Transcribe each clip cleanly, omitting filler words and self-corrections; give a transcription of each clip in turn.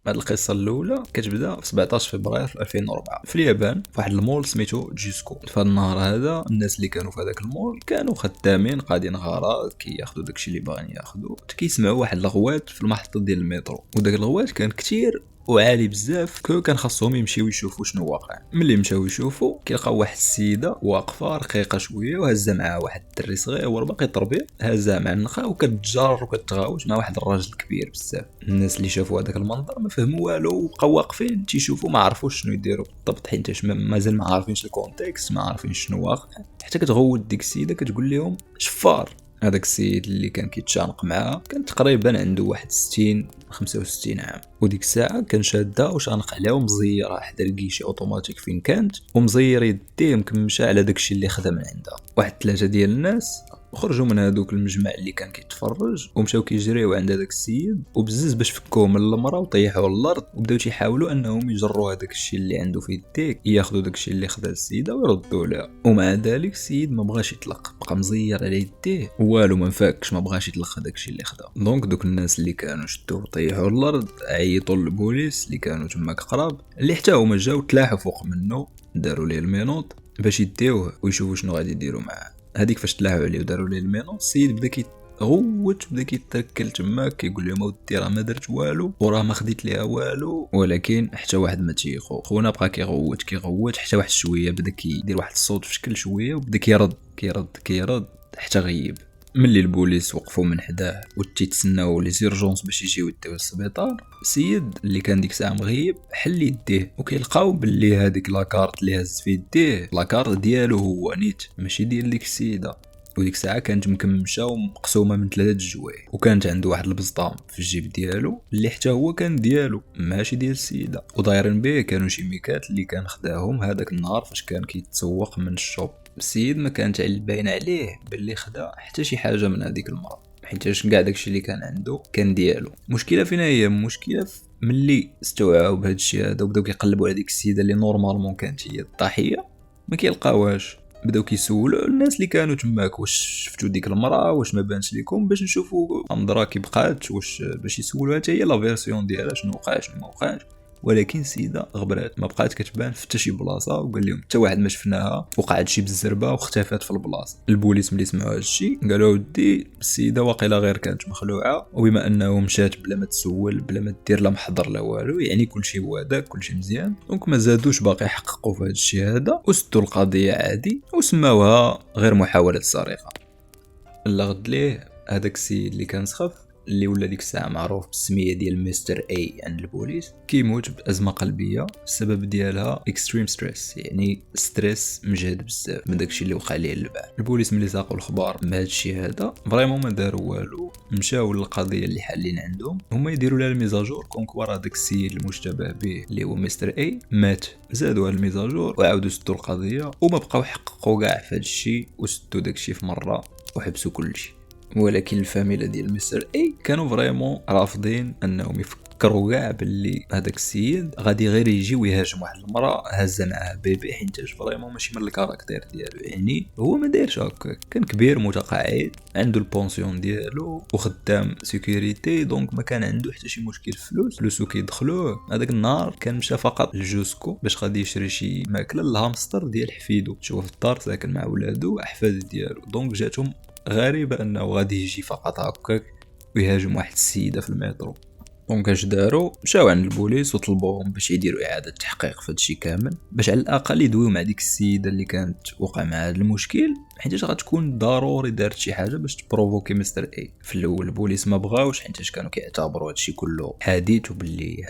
هاد القصه الاولى كتبدا في 17 فبراير 2004 في اليابان، في واحد المول سميتو جيسكو. في هذا النهار هذا الناس اللي كانوا في هذاك المول كانوا خدامين قاعدين غارات كياخذوا داكشي اللي باغيين ياخذوا، كيسمعوا واحد الغوات في المحطه ديال المترو، وداك الغوات كان كتير وعالي بزاف. كان خاصهم يمشيو يشوفوا شنو واقع. ملي مشاو يشوفوا كيلقاو واحد السيده واقفه رقيقه شويه وهزه معها واحد الدري صغير باقي تربيع، هزها مع النخا وكتجار وكتغاوش مع واحد الراجل كبير بزاف. الناس اللي شافوا هذاك المنظر ما فهموا والو وبقاو واقفين تيشوفوا، ما عرفوش شنو يديروا بالضبط حيت مازال ما عارفينش الكونتكست، ما عارفين شنو واقع. حتى كتغوت ديك السيده كتقول لهم شفار. هذاك السيد اللي كان كيتشانق معها كان تقريبا عنده واحد 60 65 عام، وديك الساعه كان شاده وشانق عليها ومزيره حدا الكيشي اوتوماتيك فين كانت، ومزير يديه مكمشه على داكشي اللي خدا من عندها. واحد 3 ديال الناس خرجوا من هذوك المجمع اللي كان كيتفرج ومشاو كيجريو عند هذاك السيد وبزز باش فكوه من المراه وطيحوه للارض، وبداو تيحاولوا انهم يجروا هذاك الشيء اللي عنده في يديه، ياخذوا داك الشيء اللي خدا السيده ويردوا لها. ومع ذلك السيد ما بغاش يطلق، بقى مزير على يديه والو ما فاكش، ما بغاش يطلق هذاك الشيء اللي خدا. دونك دوك الناس اللي كانوا شدوه وطيحوه للارض عيطوا للبوليس اللي كانوا تماك قراب، اللي حتى هما جاو تلاحوا فوق منه، داروا ليه المينوط باش يديوه ويشوفوا شنو غادي يديروا معاه. هذيك فاش تلاحوا عليه وداروا ليه المينو، السيد بدا كيغوت بدا كيتركل تماك كيقول لهم اودي راه ما درت والو وراه ما خديت ليها والو، ولكن حتى واحد ما تيخو. خونا بقى كيغوت حتى واحد شويه بدا كيدير واحد الصوت في شكل شويه وبدا كيرد حتى غيب. ملي البوليس وقفوا من حداه وتيتسناو لي زيرجونس باش يجيو يديو للسبيطار، السيد اللي كان ديك الساعه مغيب حل يديه وكيلقاو باللي هذيك لاكارت اللي هز في يديه لاكارت ديالو هو نيت ماشي ديال ديك السيده. وديك الساعه كانت مكمشه ومقسومه من 3 جوايع، وكانت عنده واحد البزطام في الجيب ديالو اللي حتى هو كان ديالو ماشي ديال السيده، ودايرين به كانوا شي ميكات اللي كان خداهم هذاك النهار فاش كان كيتسوق من الشوب. السيد ما كانت باين عليه باللي خدا حتى شي حاجه من هذيك المراه، حيتاش كاع داكشي اللي كان عنده كان ديالو. المشكله فينا هي مشكله ملي استوعبوا بهذا الشيء هذا وبداو كيقلبوا على ديك السيده اللي نورمالمون كانت هي الضحيه، ما كيلقاوهاش. بداو كيسولوا الناس اللي كانوا تماك واش شفتوا ديك المراه، واش ما بانش لكم، باش نشوفوا امضرا كي بقات، واش باش يسولوا حتى هي لا فيرسيون ديالها شنو وقع شنو ما وقعش. ولكن السيده غبرات ما بقات كتبان في حتى شي بلاصه، وقال لهم حتى واحد ما شفناها، وقعت شي بالزربه واختفت في البلاصه. البوليس ملي سمعوا هذا الشيء قالوا ودي السيده واقيلا غير كانت مخلوعه، وبما انه مشات بلا ما تسول بلا ما دير لا محضر لا والو، يعني كلشي هو هذاك كلشي مزيان. دونك ما زادوش باقي يحققوا في هذا الشيء هذا وسدوا القضيه عادي وسماوها غير محاوله سرقه. لغد ليه هذاك السيد اللي كان سخف اللي ولا ديك الساعه معروف بالسميه ديال مستر اي عند البوليس كيموت بازمه قلبيه. السبب ديالها اكستريم ستريس، يعني ستريس مجهد بزاف من داكشي اللي وقع ليه البارح. البوليس ملي ساقوا الخبار بهذا الشيء هذا فريمون ما داروا والو، مشاو للقضيه اللي حالين عندهم هما يديروا لها الميزاجور كونكوا راه داك السيد المشتبه به اللي هو مستر اي مات. زادوا الميزاجور وعاودوا سدوا القضيه وما بقاو يحققوا كاع في هذا الشيء وسدوا داك الشيء في مره وحبسوا كلشي. ولكن الفاميلا ديال مستر اي كانوا فريمون رافضين انهم يفكروا كاع باللي هذاك السيد غادي غير يجي ويهاجم واحد المراه هازه معاه بيبي، حيت فريمون ماشي من الكاركتير ديالو. يعني هو ما دايرش هكا، كان كبير متقاعد عنده البونسيون ديالو وخدام سيكوريتي، دونك ما كان عنده حتى شي مشكل في فلوسو كيدخلوه. هذاك النهار كان مشى فقط للجوسكو باش غادي يشري شي ماكله للهامستر ديال حفيدو، شوف في الدار ساكن مع ولادو واحفاد ديالو. دونك جاتهم غريبة انه غادي يجي فقط هكاك ويهاجم واحد السيدة في المترو. دونك اش داروا؟ مشاو عند البوليس وطلبوهم باش يديروا اعادة تحقيق في هادشي كامل، باش على الاقل يدويو مع ديك السيدة اللي كانت وقع معها المشكل، حيت غتكون ضروري دارت شي حاجة باش تبروفوكي مستر اي. في الاول البوليس ما بغاوش حيت كانوا كيعتبروا هادشي كله حديث وباللي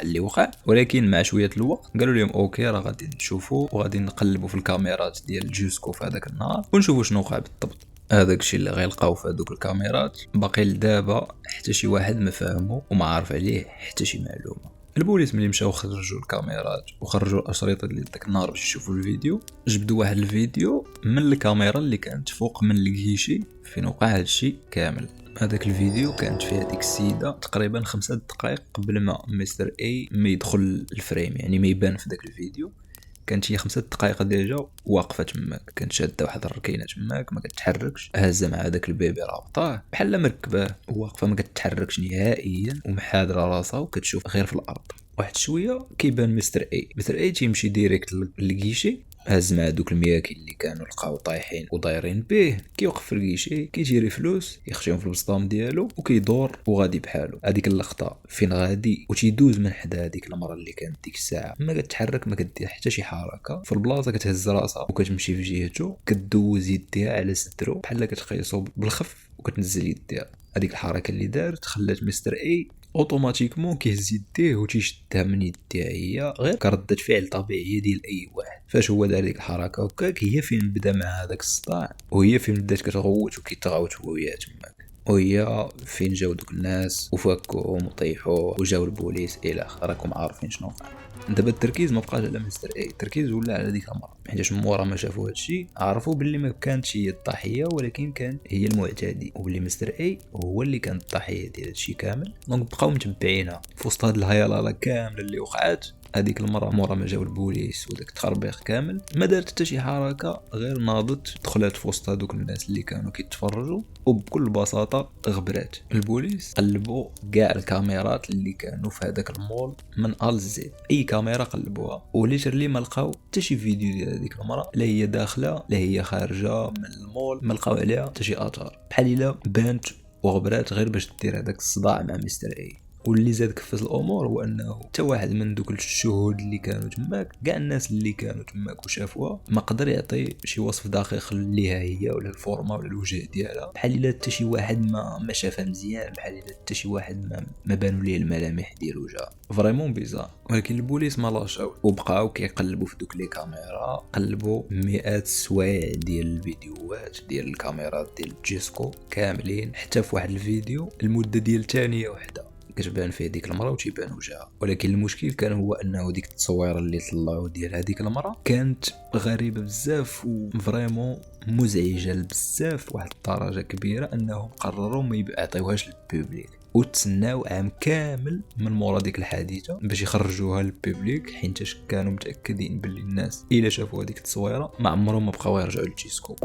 اللي وقع، ولكن مع شوية الوقت قالوا لهم اوكي راه غادي نشوفوا وغادي نقلبوا في الكاميرات ديال الجوسكو في هذاك النهار ونشوفوا شنو وقع بالضبط. هذاك الشيء اللي غيلقاو في هذوك الكاميرات باقي لدابا حتى شي واحد ما فاهمو وما عارف عليه حتى شي معلومه. البوليس ملي مشاو خرجوا الكاميرات وخرجوا الاشرطه ديال داك النهار باش يشوفوا الفيديو، جبدوا واحد الفيديو من الكاميرا اللي كانت فوق من الكيشي فين وقع هذا الشيء كامل. هذاك الفيديو كانت فيها ديك السيده تقريبا 5 دقائق قبل ما مستر اي ما يدخل الفريم، يعني ما يبان في داك الفيديو كانت هي 5 دقائق ديجا واقفه تماك، كانت شاده واحد الركينه تماك ما كتحركش، هازه مع داك البيبي رابطاه بحال مركباه واقفه ما كتحركش نهائيا ومحادره راسها وكتشوف غير في الارض. واحد شويه كيبان مستر اي تيمشي ديريكت للكيشي، هز مع دوك المياكين اللي كانوا لقاو طايحين ودايرين به، كيوقف في الكيشي كيجيري فلوس يخشيهم في البسطام ديالو وكيدور وغادي بحالو. هذيك اللقطه فين غادي وتيدوز من حدا هذيك المراه اللي كانت ديك الساعه ما كتحرك ما كدير حتى شي حركه في البلاصه، كتهز راسها وكتمشي في جهته، كدوز يديها على صدرو بحال كتقيسو بالخف وكتنزل يديها. هذيك الحركه اللي دارت خلات مستر اي اوتوماتيكمون كيهز يديه وتيشدها من يديها هي غير كردة فعل طبيعيه ديال اي واحد. فاش هو دار ديك الحركه هكاك هي فين بدا مع هذاك الصداع، وهي فين بدات كتغوت وكيتغاوت هو وياه تماك، وهي فين جاو دوك الناس وفكوهم وطيحوه وجاو البوليس الى اخره. راكم عارفين شنو وقع. دابا التركيز ما بقاش على مستر اي، التركيز ولا على ديك المراه، حيت مورا ما شافوا هادشي عرفوا باللي ما كانتش هي الضحيه ولكن كان هي المعتدي، وباللي مستر اي هو اللي كان الضحيه ديال هادشي كامل. دونك بقاو متبعينها في وسط هاد الهيالاله كامله اللي وقعات. هذيك المره مورا ما جاو البوليس وداك التخربيق كامل ما دارت حتى شي حركه غير ناضت دخلت في وسط هذوك الناس اللي كانوا كيتفرجوا وبكل بساطه غبرات. البوليس قلبوا كاع الكاميرات اللي كانوا في هذاك المول من ا لزد، اي كاميرا قلبوها وليترلي ما لقاو حتى شي فيديو ديال هذيك المره، لا هي داخله لا هي خارجه من المول، ما لقاو عليها حتى شي اثار، بحال الا بانت وغبرات غير باش دير هذاك الصداع مع مستر اي. واللي زاد كفز الامور هو انه حتى واحد من دوك الشهود اللي كانوا تماك، كاع الناس اللي كانوا تماك وشافوها ما قدر يعطي شي وصف دقيق ليها هي ولا الفورما ولا الوجه ديالها، بحال الا حتى شي واحد ما شافها مزيان، بحال الا حتى شي واحد ما بانوا ليه الملامح ديال وجهها، فريمون بيزار. ولكن البوليس ما لاشاو وبقاو كيقلبوا في دوك لي كاميرا، قلبوا مئات السوايع ديال الفيديوهات ديال الكاميرات ديال جيسكو كاملين، حتى في واحد الفيديو المده ديال ثانيه واحده كتبان فيه ديك المراه وتيبان وجهها. ولكن المشكل كان هو انه ديك التصويره اللي طلعوا ديال هذيك المراه كانت غريبه بزاف وفريمون مزعجه بزاف واحد الدرجه كبيره انهم قرروا ما يعطيوهاش للبوبليك وتسناو عام كامل من مورا ديك الحادثه باش يخرجوها للبوبليك، حيت كانوا متاكدين باللي الناس الا شافوا هذيك التصويره ما عمرهم ما بقاو يرجعوا لجيسكو.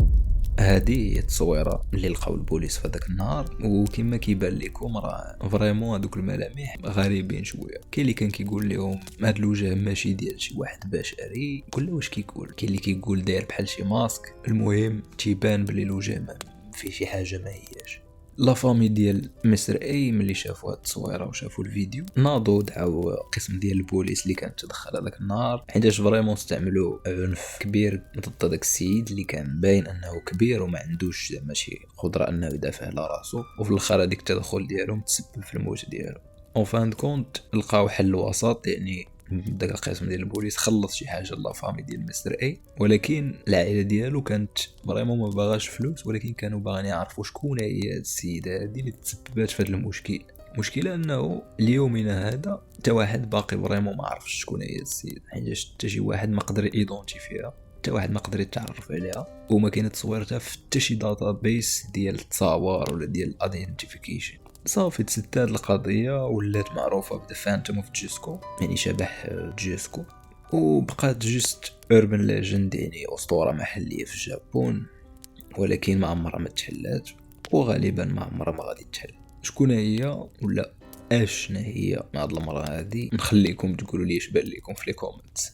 هذه هي التصويره اللي لقاو البوليس في هذاك النهار، وكما كيبان لكم راه فريمون هذوك الملامح غريبين شويه. كاين اللي كان كيقول لهم هذا الوجه ماشي ديال شي واحد بشري، كل واش كيقول، كاين اللي كيقول داير بحال شي ماسك، المهم تيبان بلي الوجه ما في شي حاجه ما هياش. لا فامي ديال مستر اي ملي شافوا هاد التصويره وشافوا الفيديو ناضوا دعاو قسم ديال البوليس اللي كان تدخل هذاك النهار، حيتاش فريمون استعملوا عنف كبير ضد داك السيد اللي كان باين انه كبير وما عندوش زعما شي قدره انه يدافع على راسو، وفي الاخر هذيك التدخل ديالهم تسبب في الموت ديالو. اون فان كونت لقاو حل وسط، يعني داك القسم ديال البوليس خلص شي حاجه لا فامي ديال مستر اي، ولكن العائله ديالو كانت فريمون ما باغاش فلوس، ولكن كانوا باغيين يعرفوا شكون هي السيده هذه اللي تسببت في هذا المشكل. المشكله انه اليومنا هذا حتى واحد باقي فريمون ما عرفش شكون هي السيده، حيت حتى شي واحد ما قدر ايدونتيفيها، حتى واحد ما قدر يتعرف عليها، وما كاينه تصويرتها في حتى شي داتا بيس ديال التصاور ولا ديال الايدنتيفيكيشن. صافي تسدات القضيه ولات معروفه بدا فانتوم اوف جيسكو، يعني شبح جيسكو، وبقات جست اوربن ليجند، يعني اسطوره محليه في اليابان، ولكن ما عمرها ما تحلات وغالبا ما عمرها ما غادي تحل. شكون هي ولا اشنا هي مع هاد المراه هذه نخليكم تقولوا لي اش بان لكم في لي كومنتس.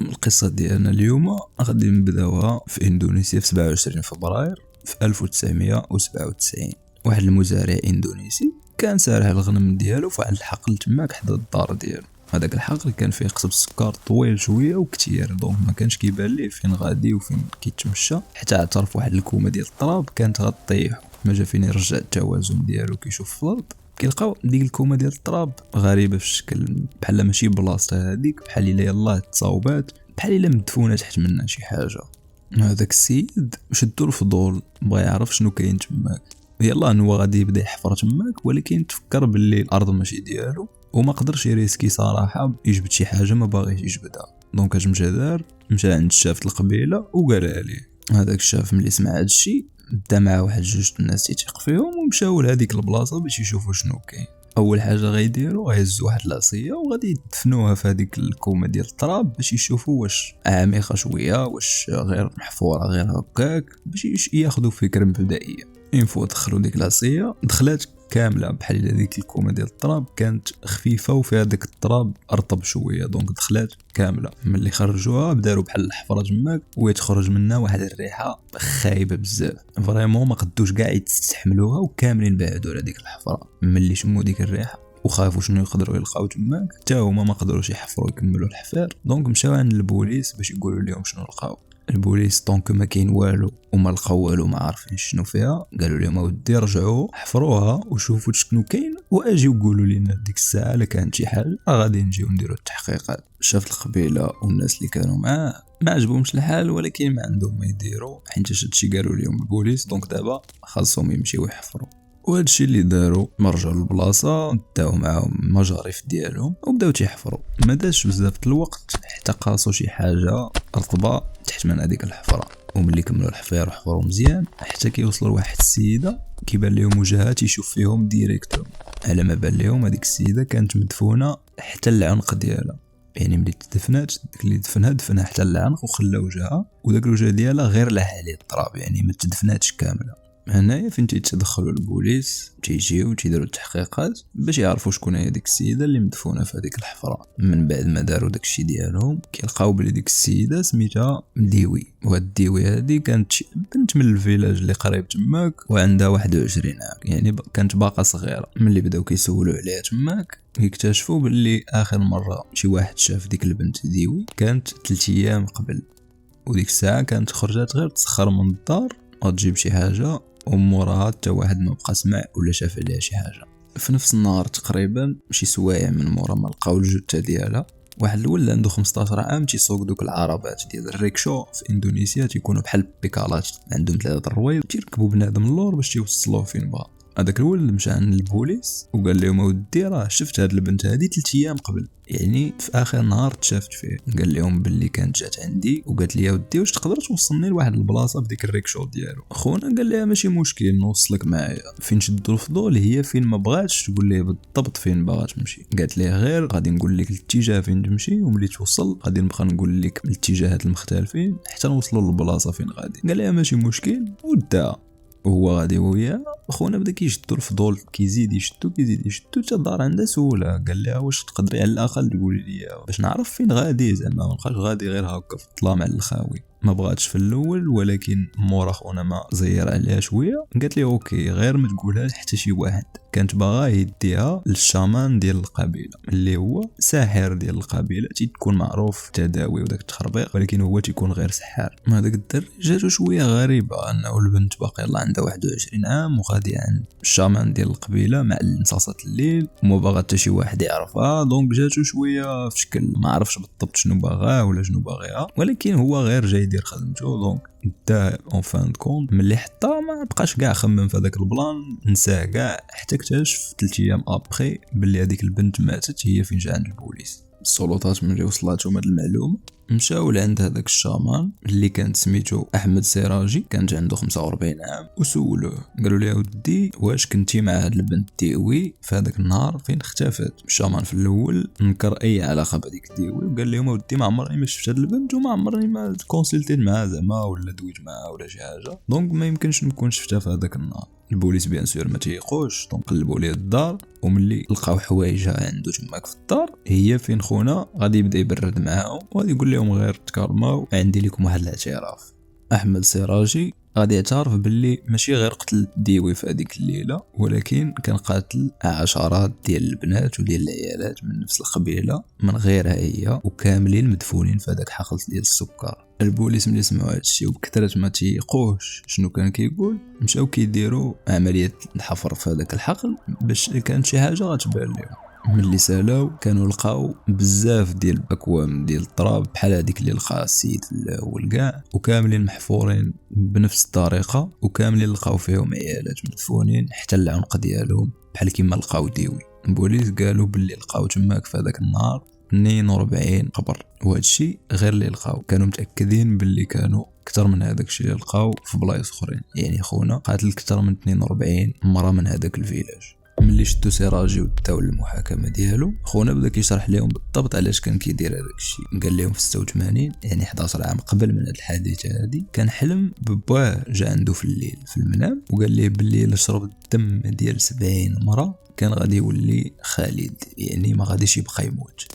القصة ديالنا اليوم غادي نبداوها في اندونيسيا في 27 فبراير في 1997. واحد المزارع اندونيسي كان سارح الغنم ديالو في واحد الحقل تماك حدا الدار ديالو. هذاك الحقل كان فيه قصب السكر طويل شويه وكثير، دونك ما كانش كيبان ليه فين غادي وفين كيتمشى، حتى اعترف واحد الكومه ديال التراب كانت غطيح. ما جا فين يرجع التوازن ديالو كيشوف في الارض، كيلقاو ديك الكومه ديال التراب غريبه في الشكل، بحال ماشي بلاصتها هذيك، بحال الا يلاه تصاوبات، بحال الا مدفونه تحت منها شي حاجه. هذاك السيد شدو الفضول بغى يعرف شنو كاين تماك، يلاه هو غادي يبدا يحفر تماك، ولكن تفكر باللي الارض ماشي ديالو وما قدرش يريسكي صراحه يجبد شي حاجه ما باغيش يجبدها. دونك اش مشى دار، مشى عند الشاف القبيله وقالها ليه. هذاك الشاف ملي سمع هذا الشيء دا معاه واحد جوج الناس يثق فيهم ومشاو لهذيك البلاصه باش يشوفوا شنو كاين. اول حاجه غيديروا غيهزوا واحد العصيه وغادي يدفنوها في هذيك الكومه ديال التراب باش يشوفوا واش عميقه شويه واش غير محفوره غير هكاك باش ياخذوا فكره مبدئيه. انفو دخلوا ديك العصيه دخلات كامله بحال هذيك الكومه ديال التراب كانت خفيفه وفيها داك التراب رطب شويه دونك دخلات كامله. ملي خرجوها داروا بحال الحفره تماك ويتخرج منها واحد الريحه خايبه بزاف فريمون ما قدوش كاع يستحملوها وكاملين بعدوا على ديك الحفره. ملي شموا ديك الريحه وخافوا شنو يقدروا يلقاو تماك حتى هما ما قدروش يحفروا يكملوا الحفار دونك مشاو عند البوليس باش يقولوا لهم شنو لقاو. البوليس طونك ما كاين والو وما لقاو والو ما عارفين شنو فيها قالوا لهم اودي رجعوا حفروها وشوفوا شنو كاين واجيو قولوا لنا ديك الساعه الا كانت شي حاجه غادي نجيو نديروا التحقيقات. شاف القبيله والناس اللي كانوا معاه ما عجبهمش الحال ولكن ما عندهم ما يديروا حيت هادشي قالوا لهم البوليس دونك دابا خاصهم يمشيو يحفروا. وهادشي اللي داروا مرجعوا للبلاصه داو معاهم مجاريف ديالهم وبداو تيحفروا. ما داش بزاف الوقت حتى قاصوا شي حاجه رطبه تحت من هذيك الحفره وملي كملوا الحفير وحفروا مزيان حتى كيوصلوا لواحد السيده كيبان لهم وجهها تيشوف فيهم ديريكتور. على ما بان لهم هذيك السيده كانت مدفونه حتى العنق ديالها يعني ملي تدفنات داك اللي دفنها حتى العنق وخلى وجهها وداك الوجه ديالها غير لاح عليه التراب يعني ما تدفناتش كامله. هنايا فين تيتدخلوا البوليس تيجيو تيديروا التحقيقات باش يعرفوا شكون هي ديك السيده اللي مدفونه في هذيك الحفره. من بعد ما داروا داكشي ديالهم كيلقاو بلي ديك السيده سميتها ديوي وهاد الديوي هادي كانت بنت من الفيلاج اللي قريب تماك وعندها 21 عام يعني كانت باقا صغيره. ملي بداو كيسولوا عليها تماك يكتشفوا باللي اخر مره شي واحد شاف ديك البنت ديوي كانت 3 ايام قبل وديك الساعه كانت خرجات غير تسخر من الدار وتجيب شي حاجه وموراها حتى واحد ما بقى سمع ولا شاف عليها شي حاجه. في نفس النهار تقريبا شي سوايع من مورا ما لقاو الجثه ديالها واحد الولد عنده 15 عام تيسوق دوك العربات ديال الريكشو في اندونيسيا تيكونوا بحال البيكالات عندهم 3 الرويض تيركبوا بنادم اللور باش يوصلوه فين بغا. هذاك الولد مشى عند البوليس وقال لهم اودي راه شفت هاد البنت هادي 3 ايام قبل يعني في اخر نهار تشافت فيه. قال لهم باللي كانت جات عندي وقالت لي اودي واش تقدر توصلني لواحد البلاصه بديك الريكشو ديالو. خونا قال لها ماشي مشكل نوصلك معايا. فين شدوا الفضول هي فين ما بغاتش تقول ليه بالضبط فين باغا تمشي. قالت ليه غير غادي نقول لك الاتجاه فين تمشي وملي توصل غادي نبقى نقول لك الاتجاهات المختلفين حتى نوصلوا للبلاصه فين غادي. قال لها ماشي مشكل ودا هو غادي وياه. خونا بدا كيشدو الفضول كيزيد يشدو حتى الدار عندها سوله. قال لها واش تقدري على الاقل تقولي لي باش نعرف فين غادي زعما ما نبقاش غادي غير هكا في الظلام على الخاوي. ما بغاتش في الاول ولكن مورا خونا ما زير عليها شويه قالت لي اوكي غير ما تقولها حتى شي واحد. كانت باغا يديها للشامان ديال القبيله اللي هو ساحر ديال القبيله تيكون معروف في التداوي وداك التخربيق ولكن هو تيكون غير سحار. هذاك الدري جاتو شويه غريبه انه البنت باقي يلاه عندها 21 عام وغادي عند الشامان ديال القبيله مع نصاصات الليل وما باغا حتى شي واحد يعرفها دونك جاتو شويه في شكل ما عرفش بالضبط شنو باغا ولا شنو باغيها ولكن هو غير جاي يدير خدمته دونك دا اون فان كونت ملي حتى ما بقاش كاع خمم في هذاك البلان نساه كاع حتى اكتشف 3 ايام ابري باللي هذيك البنت ماتت هي فين جا عند البوليس. السلطات ملي وصلاتهم هاد المعلومه مشاو لعند هذاك الشامان اللي كان سميتو احمد سراجي كانت عنده 45 عام وسولوه قالوا ليه ودي واش كنتي مع هاد البنت ديوي في هذاك النهار فين اختفت. الشامان في الاول نكر اي علاقه بهذيك ديوي وقال لهم ودي ما عمرني ما شفت هاد البنت وما عمرني ما كونسلتيت معها زعما ولا دويت معها ولا شي حاجه دونك ما يمكنش نكون شفتها في هذاك النهار. البوليس بيان سور ما تيقوش دونك قلبوا ليه الدار وملي لقاو حوايجها عنده تماك في الدار هي فين خونا غادي يبدا يبرد معاهم وغادي يقول لهم غير تكرماو عندي لكم واحد الاعتراف. احمد سراجي غادي يعترف باللي ماشي غير قتل ديوي في هذيك الليله ولكن كان قاتل عشرات ديال البنات وديال العيالات من نفس القبيله من غيرها هي وكاملين مدفونين في هذاك حقل ديال السكر. البوليس ملي سمعوا هادشي وبكثرة ما تيقوش شنو كان كيقول مشاو كيديروا عمليه الحفر في هذاك الحقل باش كانت شي حاجه غتبان لهم. ملي سالاو كانوا لقاو بزاف ديال الاكوام ديال التراب بحال هذيك اللي لقاها السيد في الاول كاع وكاملين محفورين بنفس الطريقه وكاملين لقاو فيهم عيالات مدفونين حتى العنق ديالهم بحال كيما لقاو ديوي. البوليس قالوا باللي لقاو تماك في هذاك النهار 42 قبر وهذا الشيء غير اللي لقاو كانوا متاكدين باللي كانوا اكثر من هذاك الشيء اللي لقاو في بلايص اخرين يعني خونا قاتل اكثر من 42 مره من هذاك الفيلاج. ملي شدو سراجي وداو للمحاكمه ديالو، خونا بدا كيشرح لهم بالضبط علاش كان كيدير هذاك الشيء. قال لهم في 86 يعني 11 عام قبل من هذه الحادثه هذه، كان حلم بباه جا عنده في الليل في المنام وقال ليه باللي الا شرب الدم ديال 70 مرة كان غادي يولي خالد، يعني ما غاديش يبقى يموت.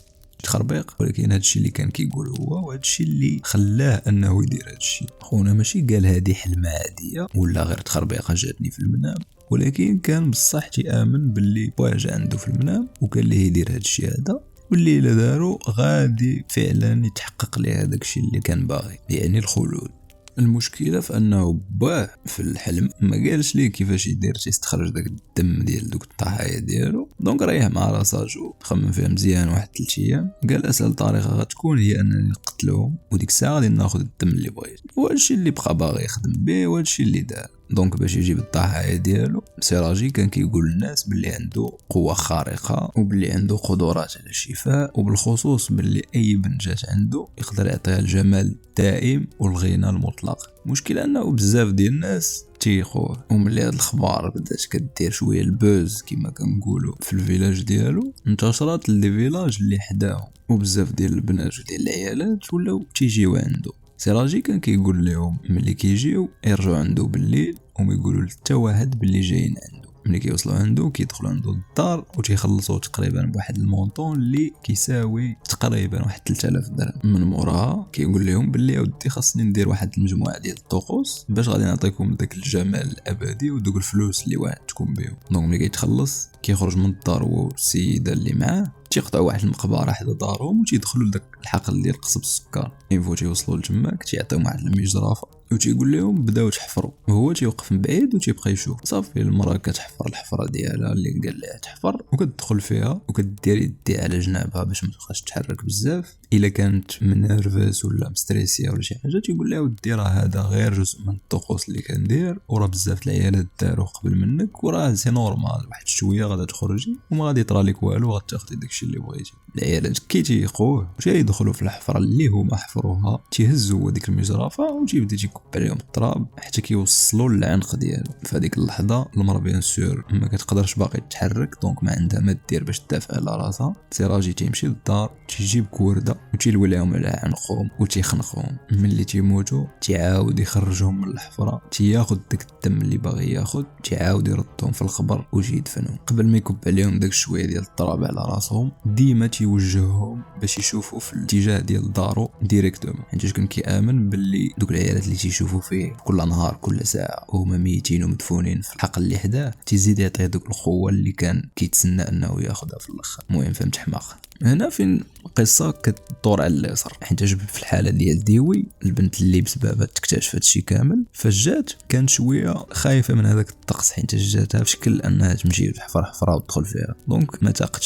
تخربيق، ولكن هذا الشيء اللي كان كيقول هو، وهذا الشيء اللي خلاه انه يدير هذا الشيء. خونا ماشي قال هذه حلمه عاديه ولا غير تخربيقه جاتني في المنام، ولكن كان بصح تيامن باللي باه جا عنده في المنام وقال ليه يدير هذا الشيء هذا، واللي الا دارو غادي فعلا يتحقق ليه هذاك الشيء اللي كان باغي، يعني الخلود. المشكله في انه باه في الحلم ما قالش ليه كيفاش يدير تيستخرج داك الدم ديال دوك الضحايا ديالو. دونك ريح مع راساجو خمم فيها مزيان واحد 3 ايام، قال اسهل طريقه غتكون هي انني نقتلهم وديك الساعه غادي ناخذ الدم اللي بغيت. وهادشي اللي بقى باغي يخدم به وهادشي اللي دار. دونك باش يجيب الضحايا ديالو، سراجي كان كيقول للناس باللي عنده قوه خارقه وباللي عنده قدرات على الشفاء، وبالخصوص باللي اي بنت جات عنده يقدر يعطيها الجمال الدائم والغنى المطلق. المشكله انه بزاف ديال الناس تيخوه، وملي هاد الخبار بدات كدير شويه البوز كما كنقولوا في الفيلاج ديالو، انتشرت لي فيلاج اللي حداهم، وبزاف ديال البنات وديال العيالات ولاو تيجيو عنده. سراجي كان كيقول لهم ملي كيجيو يرجعوا عنده بالليل وما يقولوا حتى واحد باللي جايين عنده. ملي كيوصلوا عنده كيدخلوا عنده للدار وتيخلصوا تقريبا بواحد المونطون اللي كيساوي تقريبا واحد 3000 درهم. من موراها كيقول لهم باللي اودي خاصني ندير واحد المجموعه ديال الطقوس باش غادي نعطيكم داك الجمال الابدي ودوك الفلوس اللي واعدتكم بهم. دونك ملي كيتخلص كيخرج من الدار هو والسيده اللي معاه، تيقطعوا واحد المقبره حدا دارهم وتيدخلوا لذاك الحقل ديال قصب السكر. ينفو تيوصلوا لتماك تيعطيهم واحد المجرافه وتيقول لهم بداو تحفروا، وهو تيوقف من بعيد وتيبقى يشوف. صافي المراه كتحفر الحفره ديالها اللي قال لها تحفر، وكتدخل فيها وكدير يدي على جنابها باش ما تبقاش تحرك بزاف. الا كانت منرفز ولا مستريسيه ولا شي حاجه تيقول لها ودي راه هذا غير جزء من الطقوس اللي كندير، وراه بزاف العيالات داروا قبل منك، وراه سي نورمال واحد شويه غادا تخرجي وما غادي يطرى لك والو، غتاخدي داكشي اللي بغيتي. العيالات كي تيقوه تيدخلوا في الحفره اللي هما حفروها، تيهزوا ديك المجرافه وتيبدا تيكب عليهم التراب حتى كيوصلوا للعنق ديالو. في هذيك اللحظه المراه بيان سور ما كتقدرش باقي تتحرك، دونك ما عندها ما دير باش تدافع على راسها. سراجي تيمشي للدار تيجيب كورده وتيلويهم على عنقهم وتيخنقهم. ملي تيموتوا تيعاود يخرجهم من الحفره، تياخذ داك الدم اللي باغي ياخذ، تيعاود يردهم في القبر ويجي يدفنهم. قبل ما يكب عليهم داك شويه ديال التراب على راسهم ديما تيوجههم باش يشوفوا في الاتجاه ديال دارو ديريكتوم، حيت كان كيامن باللي دوك العيالات اللي تيشوفوا فيه كل نهار كل ساعه وهما ميتين ومدفونين في الحقل اللي حداه تيزيد يعطيه دوك القوه اللي كان كيتسنى انه ياخذها في الاخر. المهم فهمت حماق. هنا فين القصه كتدور على اليسر، حيت في الحاله ديال ديوي البنت اللي بسببها تكتشف هادشي كامل، فجات كانت شويه خايفه من هذاك الطقس، حيت جاتها بشكل انها تمشي تحفر حفره وتدخل فيها. دونك ما تاقت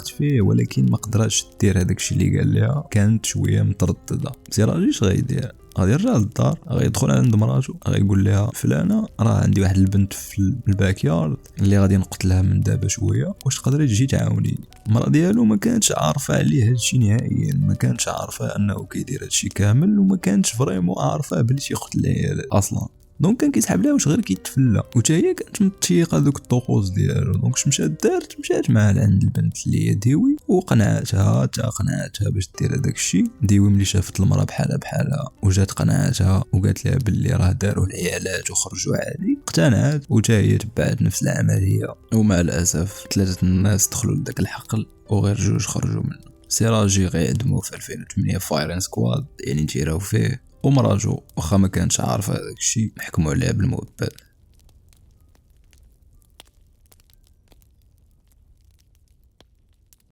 فيه ولكن ما قدراتش دير هذاك الشيء اللي قال لها، كانت شويه متردده. سراجي غيدير غادي يرجع للدار، غيدخل عند مراته غيقول لها فلانه راه عندي واحد البنت في الباك يارد اللي غادي نقتلها من دابا شويه، واش تقدري تجي تعاوني؟ المراه ديالو ما كانتش عارفه عليه هادشي نهائيا، ما كانتش عارفه انه كيدير هادشي كامل، وما كانتش فريمون عارفه بلي تيقتل العيال اصلا. دونك كان كيسحب لها واش غير كيتفلى، وتا هي كانت متيقه دوك الطقوس ديالو. دونك مشات معاه عند البنت اللي هي ديوي وقنعتها باش دير هذاك الشيء. ديوي ملي شافت المراه بحالها وجات قنعتها وقالت لها باللي راه داروا العيالات وخرجوا عادي، اقتنعت وتا هي تبعت نفس العمليه. ومع الاسف 3 الناس دخلوا لذاك الحقل وغير 2 خرجوا منه. سراجي غيعدموا في 2008 فايرين سكواد، يعني تيراو فيه، ومراجو واخا ما كانتش عارفه هذاك الشيء حكموا عليها بالمؤبد.